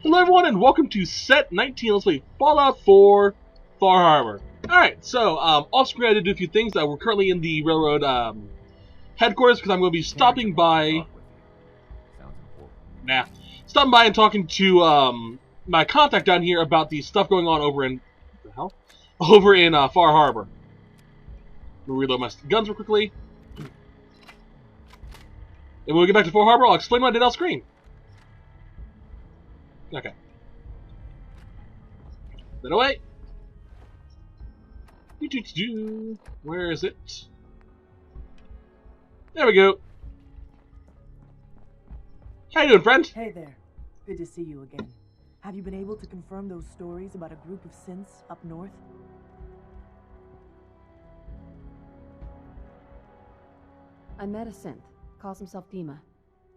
Hello everyone and welcome to Set 19. Let's play Fallout 4 Far Harbor. Alright, so off screen I did do a few things. We're currently in the railroad headquarters because I'm going to be stopping by... Stopping by and talking to my contact down here about the stuff going on over in... What the hell? Over in Far Harbor. Let me reload my guns real quickly. And when we get back to Far Harbor, I'll explain what I did off screen. Okay. Then away. Where is it? There we go. How you doing, friend? Hey there. Good to see you again. Have you been able to confirm those stories about a group of synths up north? I met a synth. Calls himself Dima.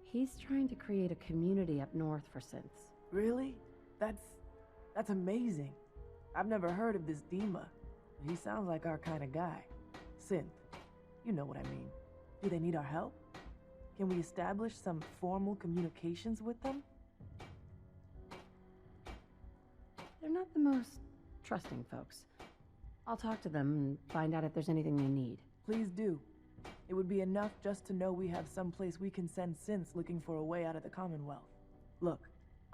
He's trying to create a community up north for synths. Really? That's amazing. I've never heard of this Dima. He sounds like our kind of guy. Synth. You know what I mean. Do they need our help? Can we establish some formal communications with them? They're not the most trusting folks. I'll talk to them and find out if there's anything they need. Please do. It would be enough just to know we have someplace we can send synths looking for a way out of the Commonwealth. Look,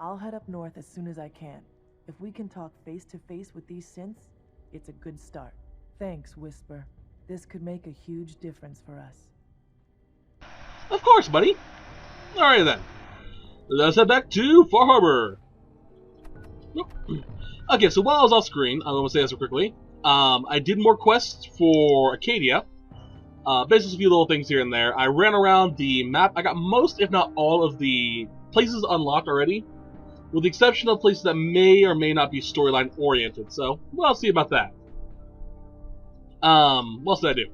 I'll head up north as soon as I can. If we can talk face to face with these synths, it's a good start. Thanks, Whisper. This could make a huge difference for us. Of course, buddy. Alright then. Let's head back to Far Harbor. Okay, so while I was off screen, I'm going to say this real quickly. I did more quests for Acadia. Basically a few little things here and there. I ran around the map. I got most, if not all, of the places unlocked already, with the exception of places that may or may not be storyline oriented. So we'll see about that. What else did I do?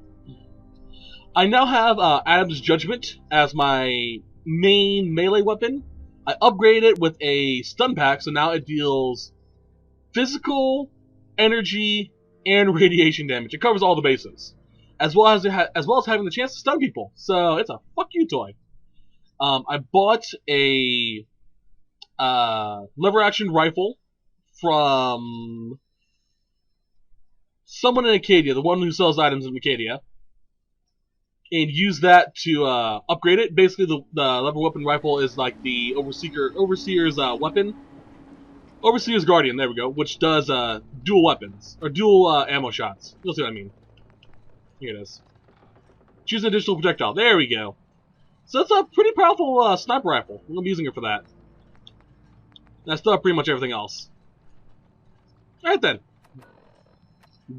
I now have Adam's Judgment as my main melee weapon. I upgraded it with a stun pack, so now it deals physical, energy, and radiation damage. It covers all the bases, as well as having the chance to stun people. So it's a fuck you toy. I bought a lever action rifle from someone in Acadia, the one who sells items in Acadia, and use that to upgrade it. Basically, the lever weapon rifle is like the Overseer's weapon. Overseer's Guardian, there we go, which does dual weapons, or dual ammo shots. You'll see what I mean. Here it is. Choose an additional projectile. There we go. So it's a pretty powerful sniper rifle. I'm going to be using it for that. And I still have pretty much everything else. Alright then.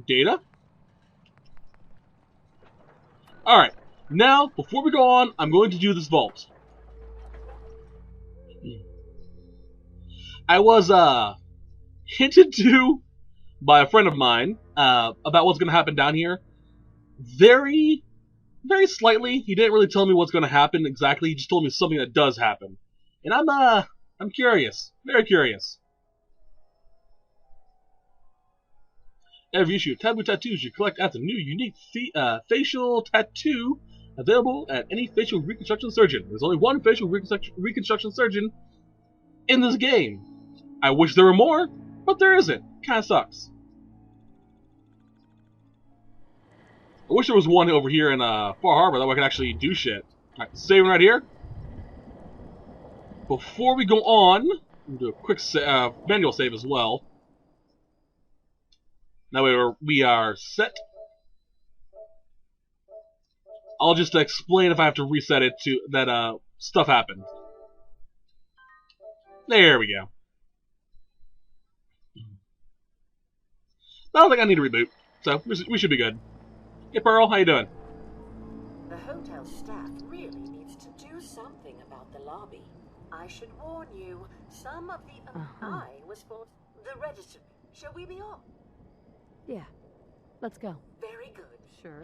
Data. Alright. Now, before we go on, I'm going to do this vault. I was hinted to by a friend of mine about what's going to happen down here. Very slightly. He didn't really tell me what's going to happen exactly. He just told me something that does happen. And I'm curious. Very curious. Every issue of Taboo Tattoos you collect adds a new unique facial tattoo available at any facial reconstruction surgeon. There's only one facial reconstruction surgeon in this game. I wish there were more, but there isn't. Kinda sucks. I wish there was one over here in Far Harbor that I could actually do shit. Alright, saving right here. Before we go on, we'll do a quick manual save as well. Now we are set. I'll just explain if I have to reset it to that stuff happened. There we go. I don't think I need a reboot, so we should be good. Hey Pearl, how you doing? The hotel staff really needs to do something about the lobby. I should warn you, some of the I was for the register. Shall we be on? Yeah. Let's go. Very good. Sure.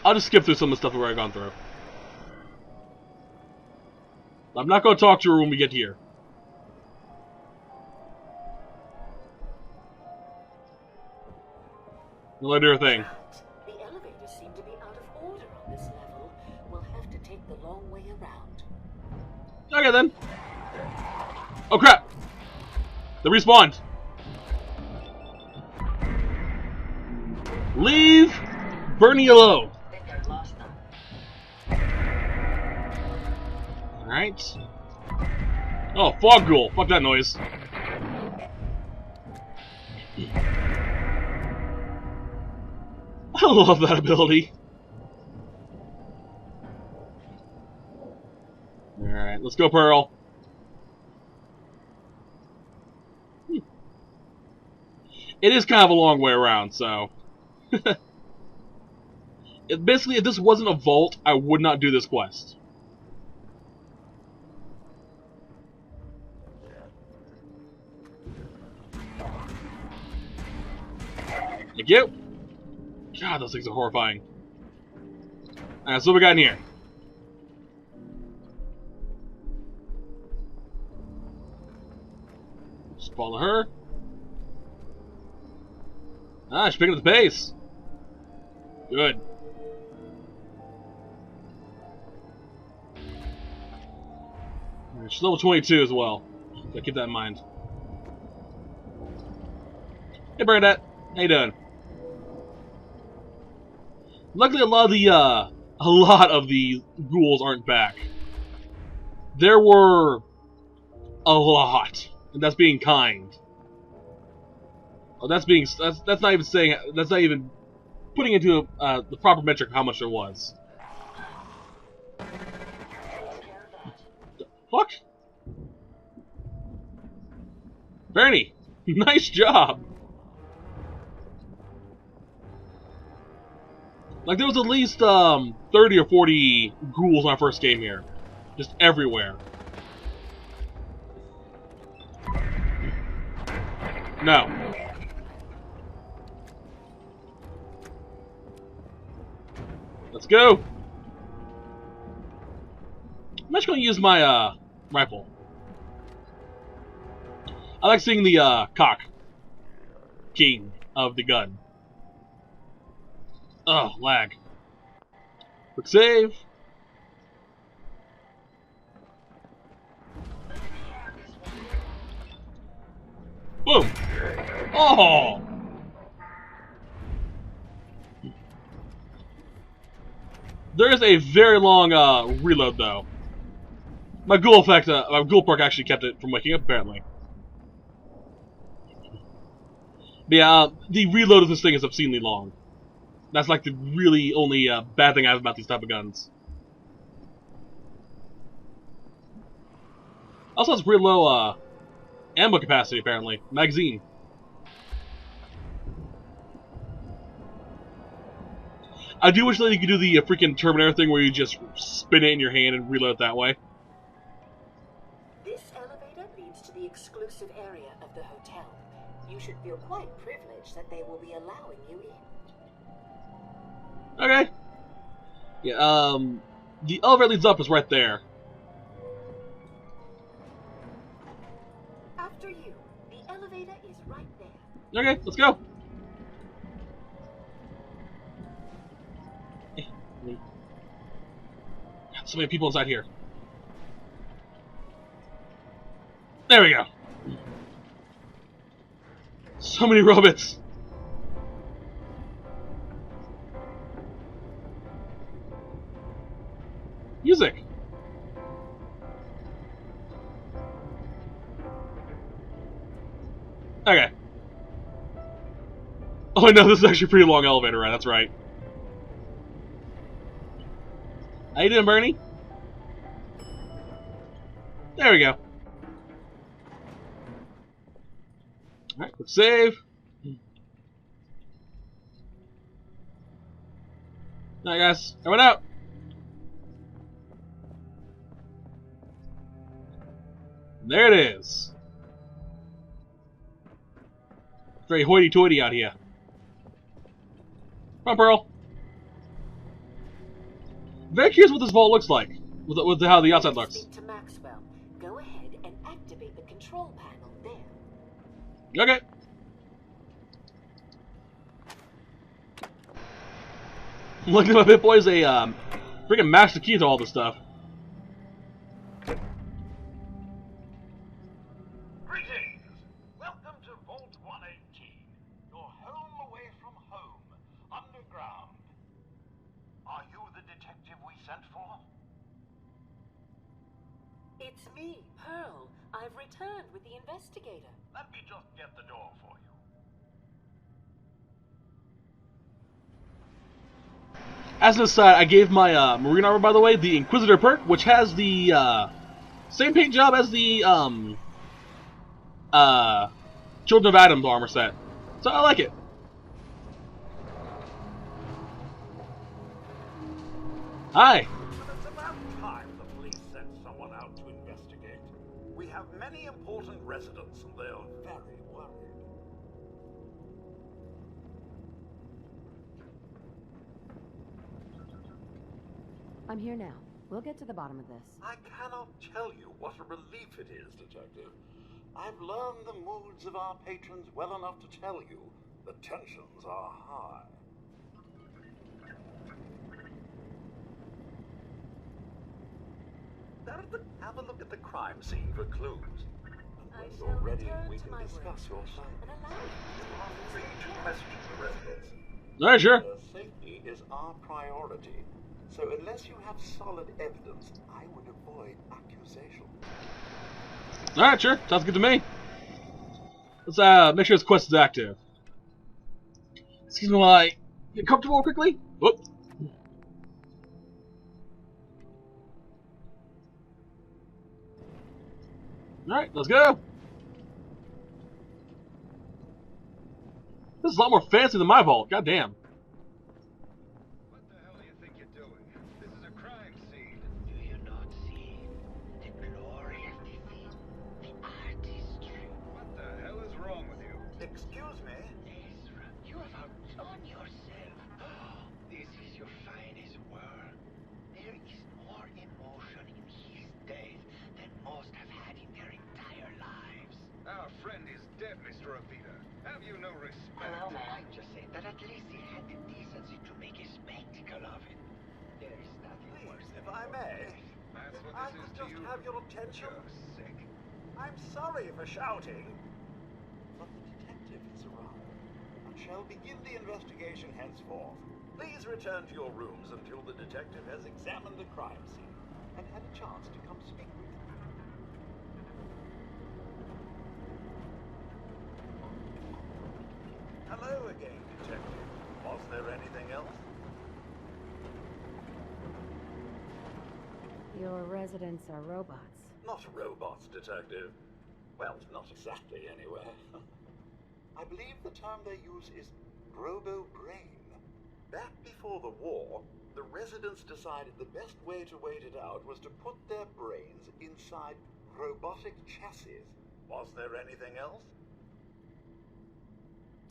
I'll just skip through some of the stuff we've already gone through. I'm not going to talk to her when we get here. We'll let her do her thing. The elevators seem to be out of order on this level. We'll have to take the long way around. Okay then. Oh crap! They respawned. Leave Bernie alone. Alright. Oh, fog ghoul. Fuck that noise. I love that ability. Alright, let's go, Pearl. It is kind of a long way around, so... Basically, if this wasn't a vault, I would not do this quest. Thank you. God, those things are horrifying. Alright, so what we got in here? Just follow her. Ah, she's picking up the pace. Good. She's level 22 as well. So keep that in mind. Hey, Bernadette. How you doing? Luckily, a lot of the ghouls aren't back. There were a lot, and that's being kind. Oh, that's not even saying, that's not even putting into the proper metric of how much there was. The fuck? Bernie, nice job. Like, there was at least 30 or 40 ghouls when I first came here. Just everywhere. No. Let's go! I'm actually going to use my rifle. I like seeing the cock king of the gun. Oh, lag. Quick save. Boom! Oh! There is a very long reload, though. My ghoul effect, my ghoul perk actually kept it from waking up, apparently. But yeah, the reload of this thing is obscenely long. That's like the really only bad thing I have about these type of guns. Also has pretty low ammo capacity, apparently. Magazine. I do wish that you could do the freaking Terminator thing where you just spin it in your hand and reload it that way. This elevator leads to the exclusive area of the hotel. You should feel quite privileged that they will be allowing you in. Okay. Yeah, the elevator leads up is right there. After you, the elevator is right there. Okay, let's go. So many people inside here. There we go. So many robots. Music. Okay. Oh no, this is actually a pretty long elevator ride, that's right. How you doing, Bernie? There we go. Alright, let's save. Alright guys, everyone out! There it is. Very hoity-toity out here. Come on, Pearl. Very curious what this vault looks like, with how the outside looks. Speak to Maxwell. Go ahead and activate the control panel there. Okay. Look at my Pip Boy's a freaking master key to all this stuff. Greetings! sent for? It's me, Pearl. I've returned with the investigator. Let me just get the door for you. As an aside, I gave my Marine armor, by the way, the Inquisitor perk, which has the same paint job as the Children of Adam armor set. So I like it. Hi. But it's about time the police sent someone out to investigate. We have many important residents and they're very worried. I'm here now. We'll get to the bottom of this. I cannot tell you what a relief it is, Detective. I've learned the moods of our patrons well enough to tell you the tensions are high. Have a look at the crime scene for clues. And when you're ready, we can discuss your findings. You are free to question the residents. Alright, sure. Their safety is our priority. So unless you have solid evidence, I would avoid accusation. Alright, sure. Sounds good to me. Let's make sure this quest is active. Excuse me while I get comfortable quickly. Whoop. Alright, let's go. This is a lot more fancy than my vault. God damn. What the hell do you think you're doing? This is a crime scene. Do you not see the glorious defeat, the artistry? What the hell is wrong with you? Excuse me? Ezra, you have outdone yourself. This is your finest work. There is more emotion in his death than most have had in their entire lives. Our friend is dead, Mr. Avita. Have you no respect? Hello, man. I'm just saying that at least he had the decency to make a spectacle of it. There is nothing worse Please, if than I may, That's what I this could is to just you? have your attention. You're sick. I'm sorry for shouting. But the detective has arrived and shall begin the investigation henceforth. Please return to your rooms until the detective has examined the crime scene and had a chance to come speak with you. Hello again, detective. Was there anything else? Your residents are robots. Not robots, detective. Well, not exactly, anyway. I believe the term they use is robo-brain. Back before the war, the residents decided the best way to wait it out was to put their brains inside robotic chassis. Was there anything else?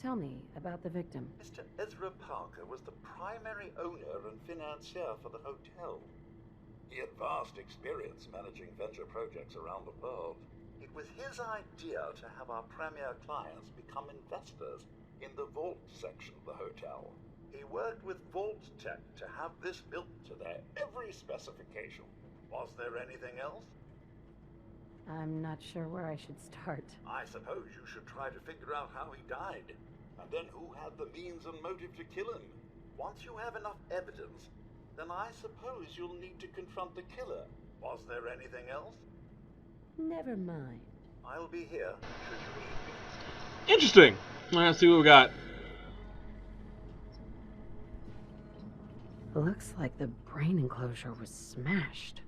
Tell me about the victim. Mr. Ezra Parker was the primary owner and financier for the hotel. He had vast experience managing venture projects around the world. It was his idea to have our premier clients become investors in the Vault section of the hotel. He worked with Vault-Tec to have this built to their every specification. Was there anything else? I'm not sure where I should start. I suppose you should try to figure out how he died, and then who had the means and motive to kill him. Once you have enough evidence, then I suppose you'll need to confront the killer. Was there anything else? Never mind. I'll be here should you need me. Interesting. Let's see what we got. Looks like the brain enclosure was smashed.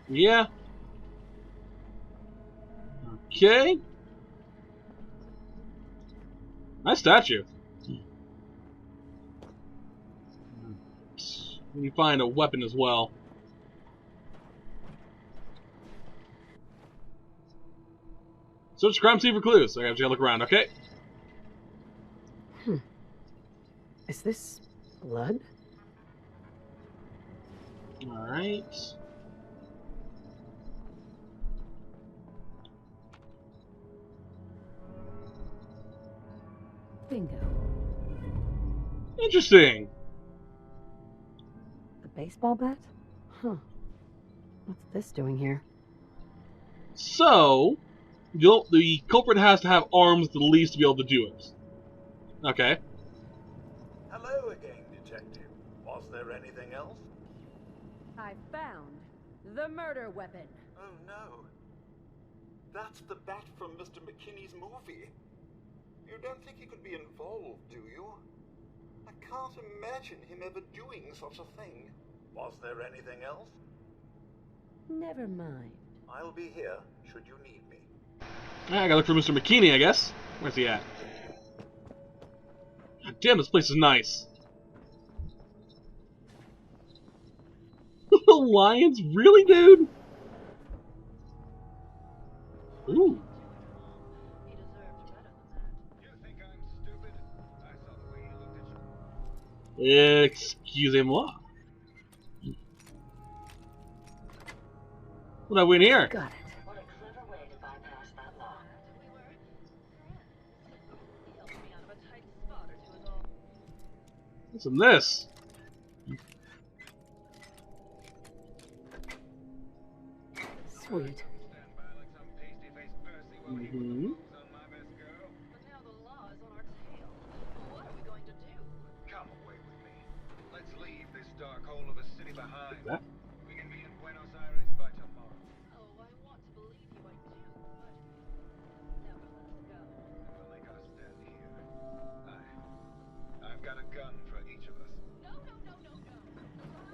Yeah. Okay. Nice statue. You find a weapon as well. Search the crime scene for clues. I gotta look around, okay? Is this blood? Alright. Bingo. Interesting. The baseball bat? Huh. What's this doing here? So, the culprit has to have arms at the least to be able to do it. Okay. Hello again, detective. Was there anything else? I found the murder weapon. Oh no. That's the bat from Mr. McKinney's movie. You don't think he could be involved, do you? I can't imagine him ever doing such a thing. Was there anything else? Never mind. I'll be here, should you need me. I gotta look for Mr. McKinney, I guess. Where's he at? God damn, this place is nice. Lions? Really, dude? Ooh. You think I'm stupid? I saw the way he looked at you. Excusez-moi. What do I win here? Got it. What a clever way to bypass that law. What's in this? Sweet. Stand by like some pasty-faced Percy while he puts the Mm-hmm. moves on my best girl. But now the law is on our tail. What are we going to do? Come away with me. Let's leave this dark hole of a city behind. That? We can be in Buenos Aires by tomorrow. Oh, I want to believe you, I do, but never let us go. We'll make our stand here. I've got a gun for each of us. No, no, no, no, no.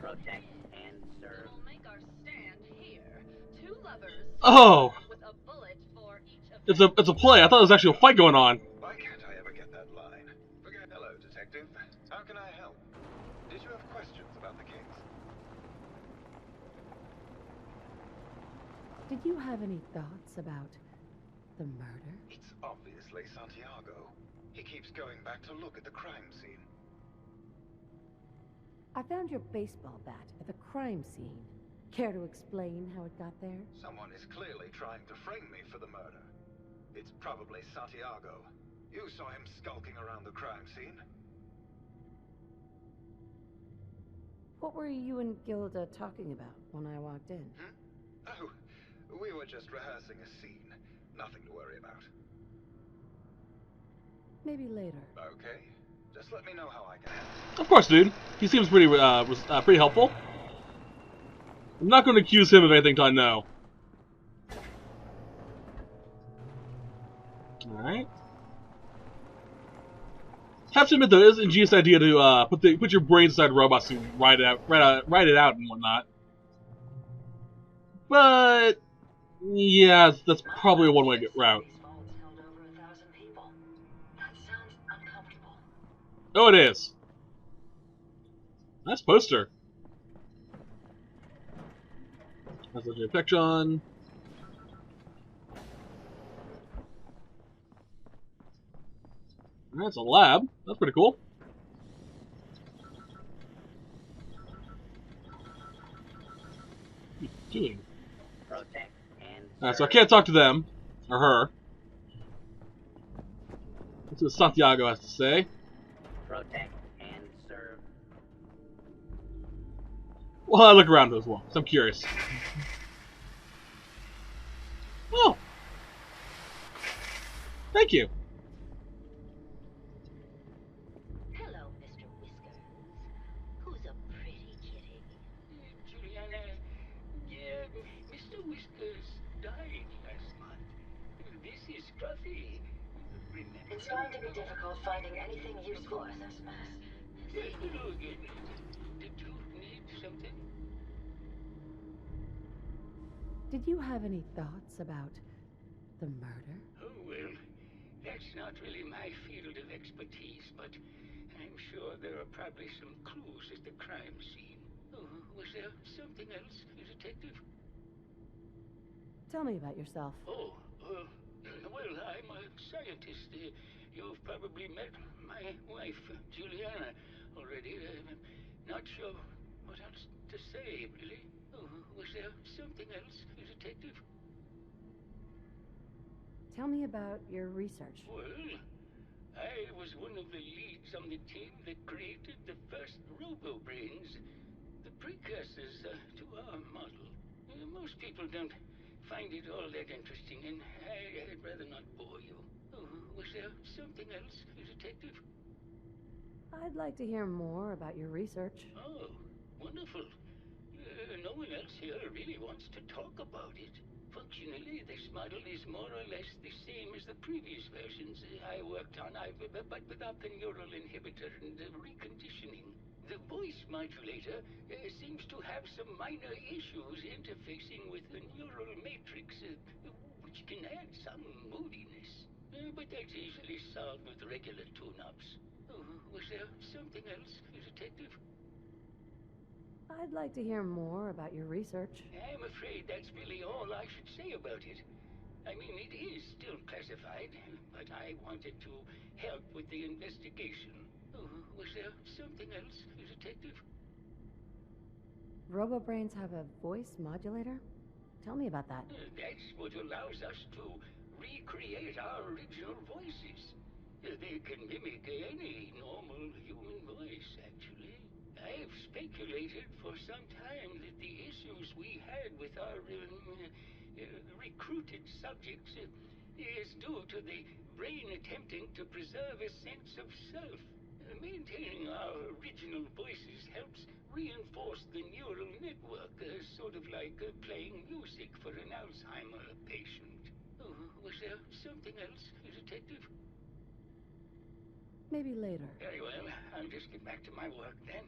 Protect and serve. We'll make our stand here. Two lovers. Oh! With a bullet for each of It's a play. I thought there was actually a fight going on. Why can't I ever get that line? Hello, detective. How can I help? Did you have questions about the case? Did you have any thoughts about the murder? It's obviously Santiago. He keeps going back to look at the crime scene. I found your baseball bat at the crime scene. Care to explain how it got there? Someone is clearly trying to frame me for the murder. It's probably Santiago. You saw him skulking around the crime scene. What were you and Gilda talking about when I walked in? Oh, we were just rehearsing a scene. Nothing to worry about. Maybe later. Okay. Just let me know how I can help. Of course, dude. He seems pretty pretty helpful. I'm not going to accuse him of anything till I know. Alright. Have to admit, though, it is an ingenious idea to put your brain inside robots to write it out and whatnot. But yeah, that's probably a one-way route. These vaults held over 1,000 people. That sounds uncomfortable. Oh, it is. Nice poster. That's a Pektron. That's a lab. That's pretty cool. What are you doing? Protect and So I can't talk to them. Or her. That's what Santiago has to say. protect and serve. Well, I look around as well, because I'm curious. Oh! Thank you. Hello, Mr. Whiskers. Who's a pretty kitty? Juliana, Mr. Whiskers died last month. This is Scruffy. Remember? It's going to be difficult finding anything useful in this mess. Did you need something? Did you have any thoughts about the murder? Oh, well, that's not really my field of expertise, but I'm sure there are probably some clues at the crime scene. Oh, was there something else, Detective? Tell me about yourself. Oh, well, I'm a scientist. You've probably met my wife, Juliana, already. I'm not sure what else to say, really. Oh, was there something else, Detective? Tell me about your research. Well, I was one of the leads on the team that created the first robo-brains, the precursors to our model. Most people don't find it all that interesting, and I'd rather not bore you. Oh, was there something else, Detective? I'd like to hear more about your research. Oh, wonderful. no one else here really wants to talk about it. Functionally, this model is more or less the same as the previous versions I worked on, but without the neural inhibitor and the reconditioning. The voice modulator seems to have some minor issues interfacing with the neural matrix, which can add some moodiness. But that's easily solved with regular tune-ups. Oh, was there something else, Detective? I'd like to hear more about your research. I'm afraid that's really all I should say about it. I mean, it is still classified, but I wanted to help with the investigation. Oh, was there something else, Detective? Robobrains have a voice modulator? Tell me about that. That's what allows us to recreate our original voices. They can mimic any normal human voice, actually. I've speculated for some time that the issues we had with our recruited subjects is due to the brain attempting to preserve a sense of self. Maintaining our original voices helps reinforce the neural network, sort of like playing music for an Alzheimer patient. Oh, was there something else, Detective? Maybe later. Very well. I'll just get back to my work then.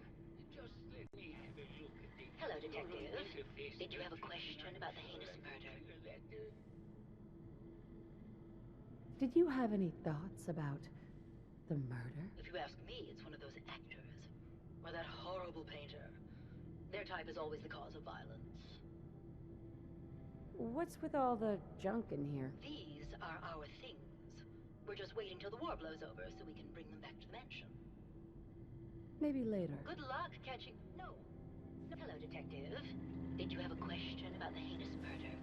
Just let me have a look at the... Hello, Detective. Did you have a question about the heinous murder? Did you have any thoughts about the murder? If you ask me, it's one of those actors. Or that horrible painter. Their type is always the cause of violence. What's with all the junk in here? These are our things. We're just waiting till the war blows over so we can bring them back to the mansion. Maybe later. Good luck catching... No. Hello, Detective. Did you have a question about the heinous murder?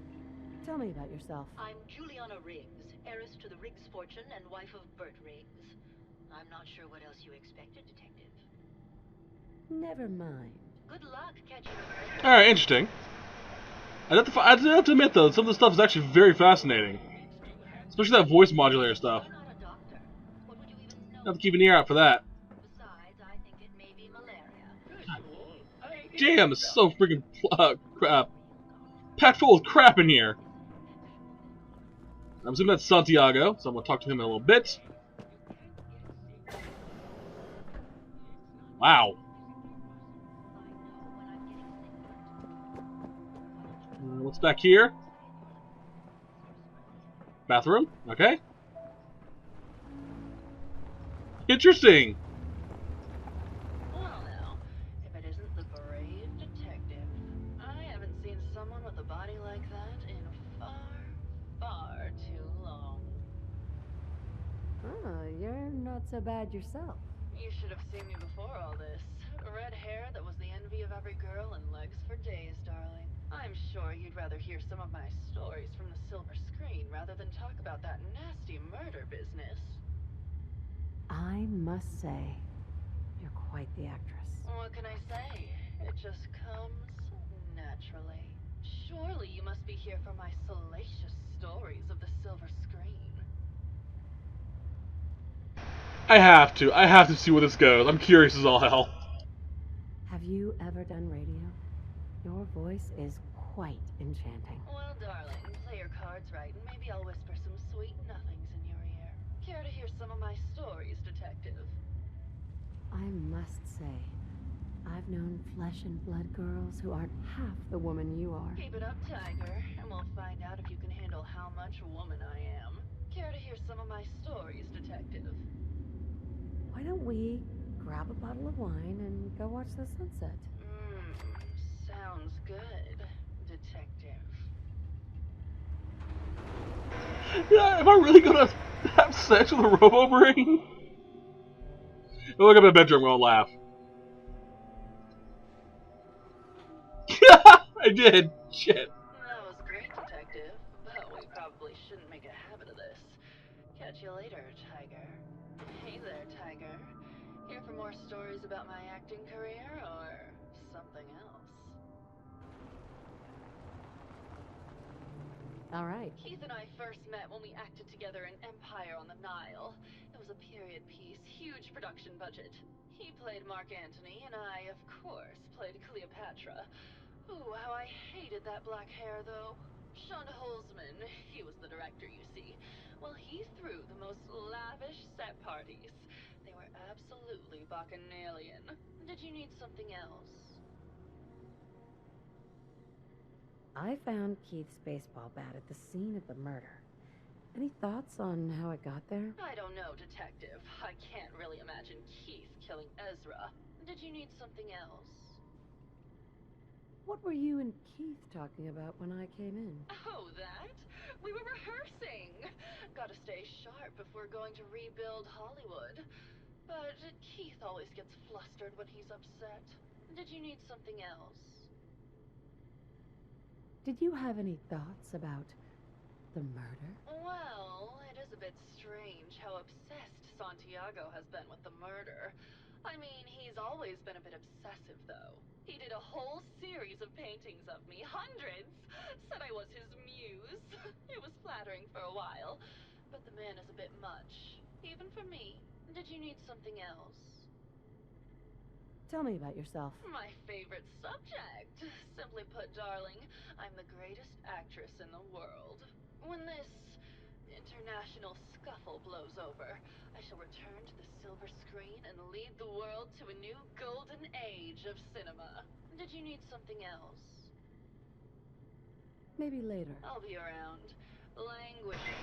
Tell me about yourself. I'm Juliana Riggs, heiress to the Riggs fortune and wife of Bert Riggs. I'm not sure what else you expected, Detective. Never mind. Good luck catching... Alright, interesting. I'd have to admit, though, some of the stuff is actually very fascinating. Especially that voice modulator stuff. You're not a doctor. What would you even know? Have to keep an ear out for that. Besides, I think it may be malaria. Damn, it's so freaking packed full of crap in here. I'm assuming that's Santiago, so I'm gonna talk to him in a little bit. Wow. What's back here? Bathroom? Okay. Interesting. Well now, if it isn't the brave detective. I haven't seen someone with a body like that in far too long. Oh, you're not so bad yourself. You should have seen me before all this. Red hair that was the envy of every girl and legs for days, darling. I'm sure you'd rather hear some of my stories from the silver screen rather than talk about that nasty murder business. I must say, you're quite the actress. What can I say? It just comes naturally. Surely you must be here for my salacious stories of the silver screen. I have to see where this goes. I'm curious as all hell. Have you ever done radio? Your voice is quite enchanting. Well, darling, play your cards right, and maybe I'll whisper some sweet nothings in your ear. Care to hear some of my stories, detective? I must say, I've known flesh and blood girls who aren't half the woman you are. Keep it up, Tiger, and we'll find out if you can handle how much woman I am. Care to hear some of my stories, detective? Why don't we grab a bottle of wine and go watch the sunset? Sounds good, detective. Yeah, am I really gonna have sex with a robo-brain? I'll look up in the bedroom and I'll laugh. I did. Shit. That was great, detective, but we probably shouldn't make a habit of this. Catch you later, Tiger. Hey there, Tiger. Here for more stories about my acting career or something else? All right. Keith and I first met when we acted together in Empire on the Nile. It was a period piece, huge production budget. He played Mark Antony, and I, of course, played Cleopatra. Ooh, how I hated that black hair, though. Sean Holzman, he was the director, you see. Well, he threw the most lavish set parties. They were absolutely bacchanalian. Did you need something else? I found Keith's baseball bat at the scene of the murder. Any thoughts on how it got there? I don't know, Detective. I can't really imagine Keith killing Ezra. Did you need something else? What were you and Keith talking about when I came in? Oh, that? We were rehearsing. Gotta stay sharp before going to rebuild Hollywood. But Keith always gets flustered when he's upset. Did you need something else? Did you have any thoughts about the murder? Well, it is a bit strange how obsessed Santiago has been with the murder. I mean, he's always been a bit obsessive, though. He did a whole series of paintings of me, hundreds. Said I was his muse. It was flattering for a while, but the man is a bit much, even for me. Did you need something else? Tell me about yourself. My favorite subject. Simply put, darling, I'm the greatest actress in the world. When this international scuffle blows over, I shall return to the silver screen and lead the world to a new golden age of cinema. Did you need something else? Maybe later. I'll be around. Languishing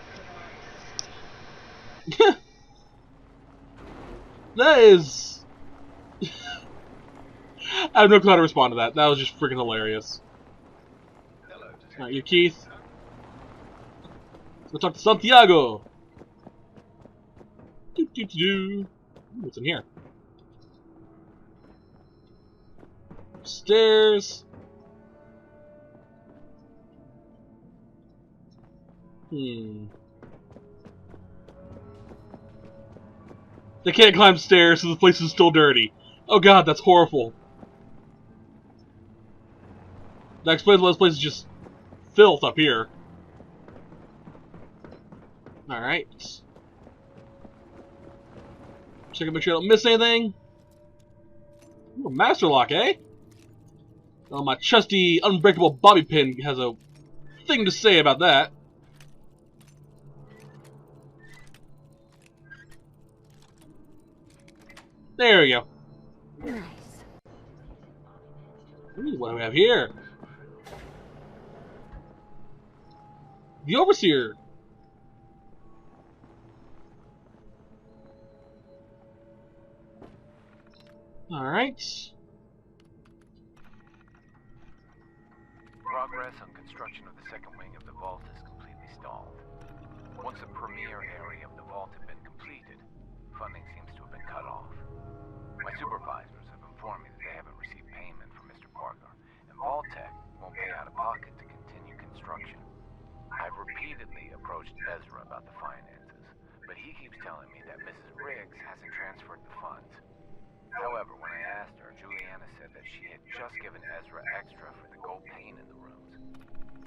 for That is... I have no clue how to respond to that. That was just freaking hilarious. Alright, you Keith. Let's go talk to Santiago. Ooh, what's in here? Stairs. They can't climb stairs, so the place is still dirty. Oh god, that's horrible. That explains why this place is just filth up here. Alright. Check and make sure I don't miss anything. Ooh, a master lock, eh? Oh, my trusty, unbreakable bobby pin has a thing to say about that. There we go. Nice. Ooh, what do we have here? The Overseer. Alright. Progress on construction of the second wing of the vault is completely stalled. Once a premier area of the vault had been completed, funding seems to have been cut off. My supervisors have informed me that they haven't received payment from Mr. Parker, and Vault-Tec won't pay out of pocket to continue construction. I've repeatedly approached Ezra about the finances, but he keeps telling me that Mrs. Riggs hasn't transferred the funds. However, when I asked her, Juliana said that she had just given Ezra extra for the gold paint in the rooms.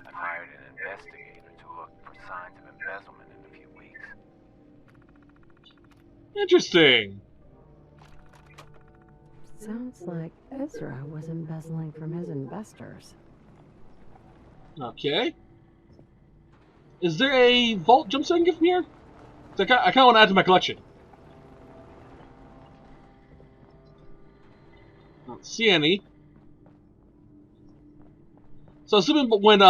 I've hired an investigator to look for signs of embezzlement in a few weeks. Interesting. Sounds like Ezra was embezzling from his investors. Okay. Is there a vault jumpsuit I can get from here? I kind of want to add to my collection. I don't see any. So assuming when the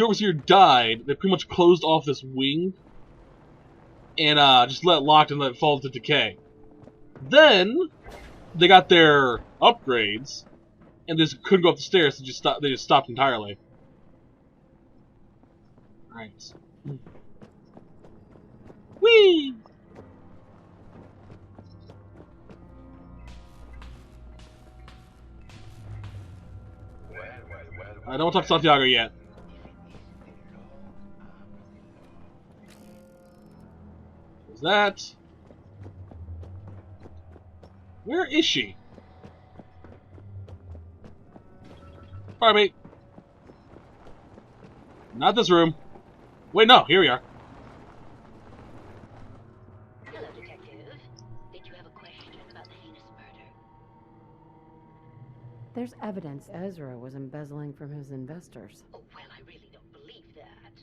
Overseer died, they pretty much closed off this wing and just let it locked and let it fall into decay. Then they got their upgrades and they just couldn't go up the stairs. They just stopped entirely. All right. Whee! I don't want to talk to Santiago yet. What's that? Where is she? Pardon me. Not this room. Wait, no, here we are. Hello, Detective. Did you have a question about the heinous murder? There's evidence Ezra was embezzling from his investors. Oh, well, I really don't believe that.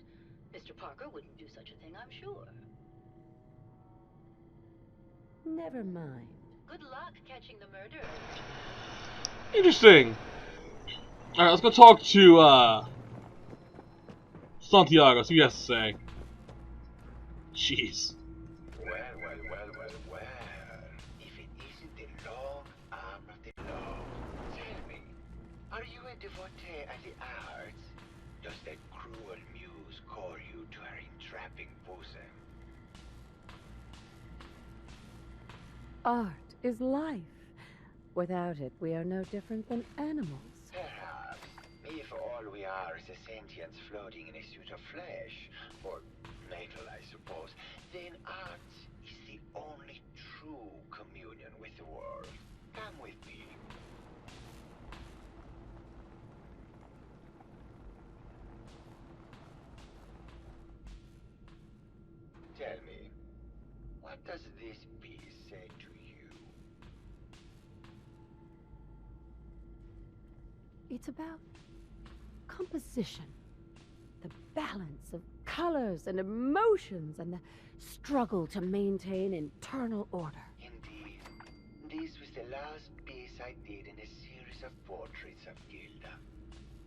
Mr. Parker wouldn't do such a thing, I'm sure. Never mind. Good luck catching the murderer. Interesting. Alright, let's go talk to, Santiago, see what he has to say. Jeez. Well. If it isn't the long arm of the law, tell me, are you a devotee of the arts? Does that cruel muse call you to her entrapping bosom? Art is life. Without it, we are no different than animals. Perhaps, if all we are is a sentience floating in a suit of flesh, or metal, I suppose, then art is the only true communion with the world. Come with me. Tell me, what does this piece say to you? It's about composition. The balance of colors and emotions and the struggle to maintain internal order. Indeed. This was the last piece I did in a series of portraits of Gilda.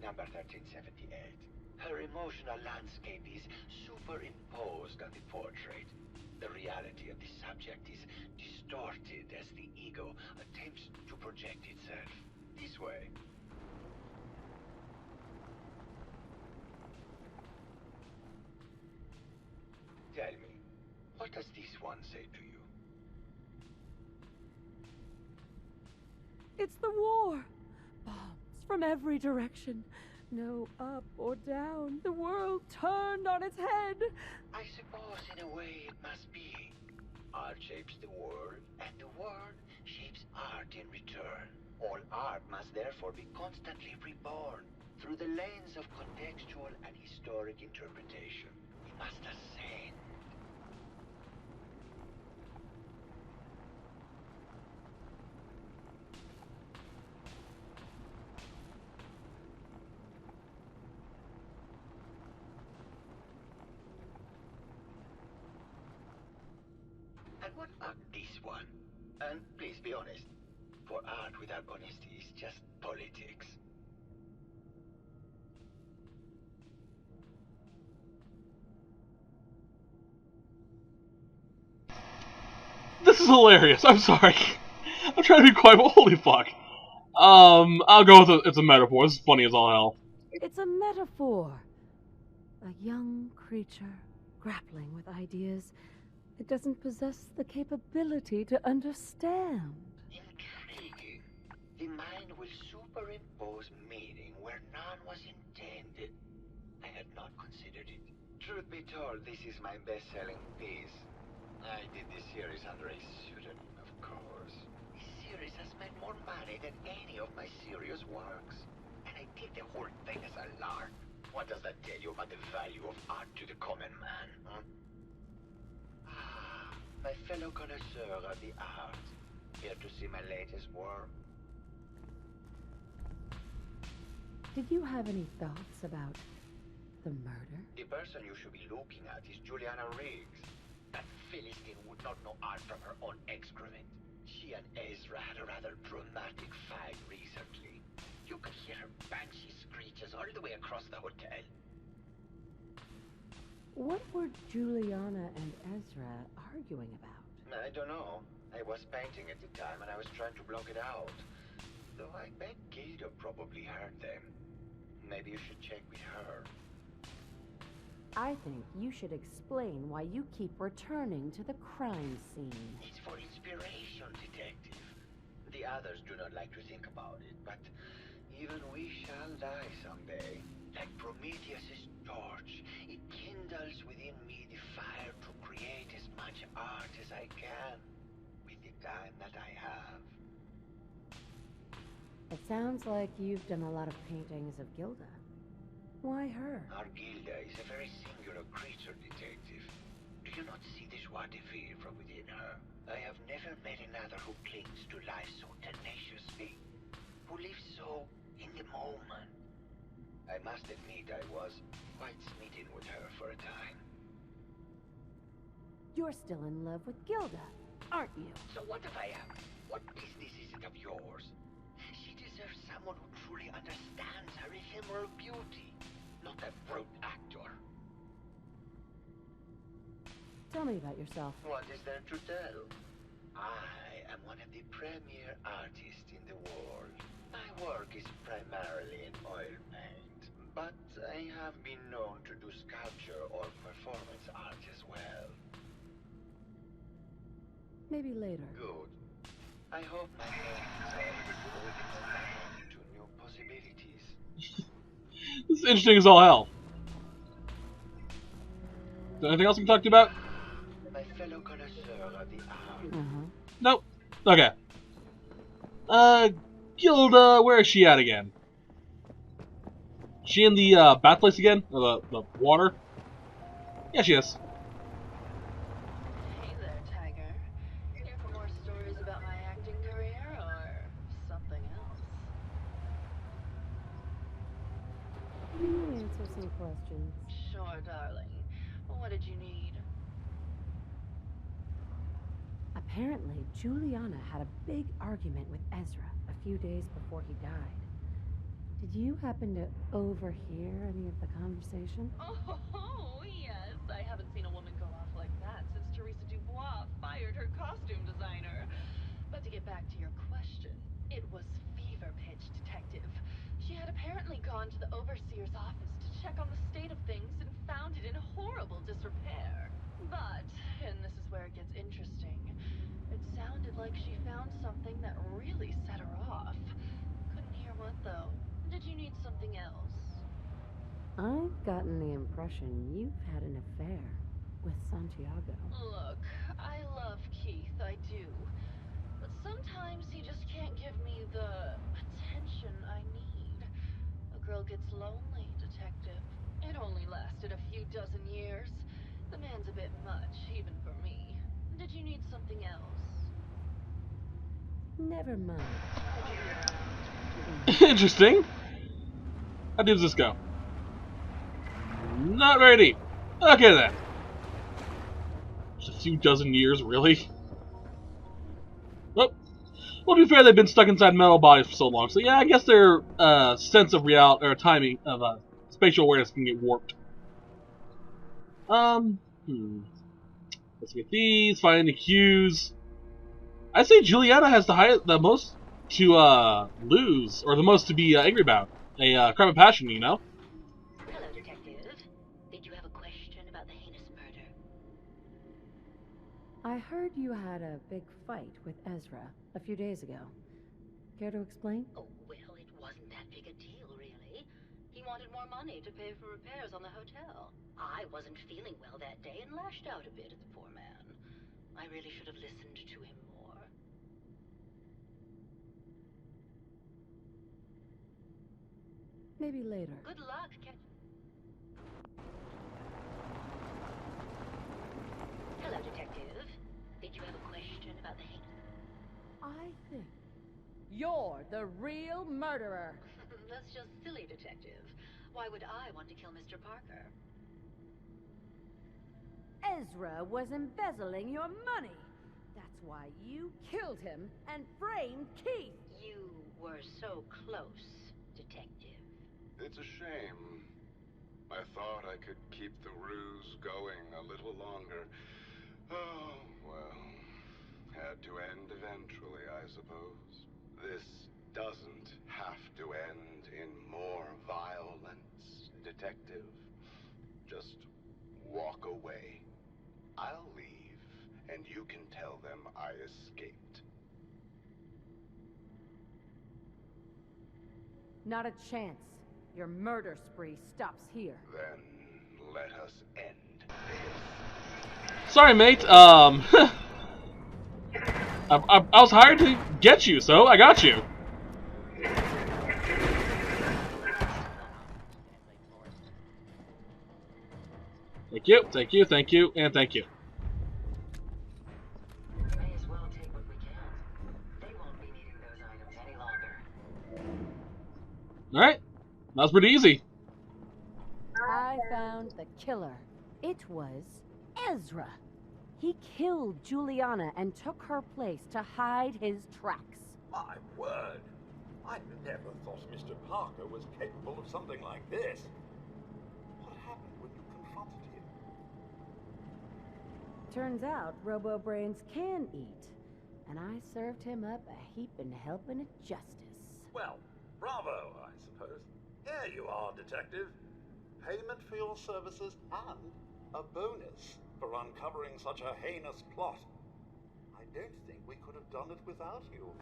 Number 1378. Her emotional landscape is superimposed on the portrait. The reality of the subject is distorted as the ego attempts to project itself. This way. Tell me, what does this one say to you? It's the war. Bombs from every direction. No up or down. The world turned on its head. I suppose in a way it must be. Art shapes the world, and the world shapes art in return. All art must therefore be constantly reborn through the lens of contextual and historic interpretation. We must ascend. And what about this one? And please be honest, for art without honesty is just politics. This is hilarious. I'm sorry. I'm trying to be quiet, but holy fuck. I'll go with it's a metaphor. This is funny as all hell. It's a metaphor. A young creature grappling with ideas it doesn't possess the capability to understand. Intriguing. The mind will superimpose meaning where none was intended. I had not considered it. Truth be told, this is my best-selling piece. I did this series under a pseudonym, of course. This series has made more money than any of my serious works. And I did the whole thing as a lark. What does that tell you about the value of art to the common man, huh? Ah, my fellow connoisseur of the arts. Here to see my latest work? Did you have any thoughts about the murder? The person you should be looking at is Juliana Riggs. That Philistine would not know art from her own excrement. She and Ezra had a rather dramatic fight recently. You could hear her banshee screeches all the way across the hotel. What were Juliana and Ezra arguing about? I don't know. I was painting at the time and I was trying to block it out. Though I bet Gilda probably heard them. Maybe you should check with her. I think you should explain why you keep returning to the crime scene. It's for inspiration, detective. The others do not like to think about it, but even we shall die someday. Like Prometheus's torch, it kindles within me the fire to create as much art as I can with the time that I have. It sounds like you've done a lot of paintings of Gilda. Why her? Our Gilda is a very singular creature, detective. Do you not see the joie de vivre from within her? I have never met another who clings to life so tenaciously. who live so in the moment. I must admit I was quite smitten with her for a time. You're still in love with Gilda, aren't you? So what if I am? What business is it of yours? She deserves someone who truly understands her ephemeral beauty, not a brute actor. Tell me about yourself. What is there to tell? I am one of the premier artists in the world. My work is primarily in oil paint, but I have been known to do sculpture or performance art as well. Maybe later. Good. I hope my hands are opening my mind to new possibilities. This is interesting as all hell. Is there anything else we can talk to you about? My fellow connoisseur of the art. Nope. Okay. Gilda, where is she at again? She in the bath place again? Or the water? Yeah, she is. Hey there, Tiger. Here for more stories about my acting career or something else? Answer some questions. Sure, darling. What did you need? Apparently, Juliana had a big argument with Ezra a few days before he died. Did you happen to overhear any of the conversation? Oh, yes. I haven't seen a woman go off like that since Teresa Dubois fired her costume designer. But to get back to your question, it was fever pitch, Detective. She had apparently gone to the overseer's office to check on the state of things and found it in horrible disrepair. But, and this is where it gets interesting, it sounded like she found something that really set her off. Couldn't hear what, though. Did you need something else? I've gotten the impression you've had an affair with Santiago. Look, I love Keith, I do. But sometimes he just can't give me the attention I need. A girl gets lonely, Detective. It only lasted a few dozen years. The man's a bit much, even for me. Did you need something else? Never mind. Interesting. How does this go? Not very deep. Okay then. Just a few dozen years, really? Well, to be fair, they've been stuck inside metal bodies for so long, so yeah, I guess their sense of reality or timing of spatial awareness can get warped. Let's get these. Find the cues. I'd say Juliana has the most to lose, or the most to be angry about. A crime of passion, you know. Hello, Detective. Did you have a question about the heinous murder? I heard you had a big fight with Ezra a few days ago. Care to explain? Oh, well, it wasn't that big a deal, really. He wanted more money to pay for repairs on the hotel. I wasn't feeling well that day and lashed out a bit at the poor man. I really should have listened to him more. Maybe later. Good luck, Hello, Detective. Did you have a question about the I think you're the real murderer. That's just silly, Detective. Why would I want to kill Mr. Parker? Ezra was embezzling your money. That's why you killed him and framed Keith. You were so close, Detective. It's a shame. I thought I could keep the ruse going a little longer. Oh, well. Had to end eventually, I suppose. This doesn't have to end in more violence, Detective. Just walk away. I'll leave, and you can tell them I escaped. Not a chance. Your murder spree stops here. Then let us end this. Sorry, mate. I was hired to get you, so I got you. Thank you, thank you, and thank you. May as well take what we can. They won't be needing those items any longer. Alright. That was pretty easy. I found the killer. It was Ezra. He killed Juliana and took her place to hide his tracks. My word. I never thought Mr. Parker was capable of something like this. What happened when you confronted him? Turns out Robo-Brains can eat, and I served him up a heaping helping of justice. Well, bravo, I suppose. Here you are, Detective. Payment for your services and a bonus for uncovering such a heinous plot. I don't think we could have done it without you.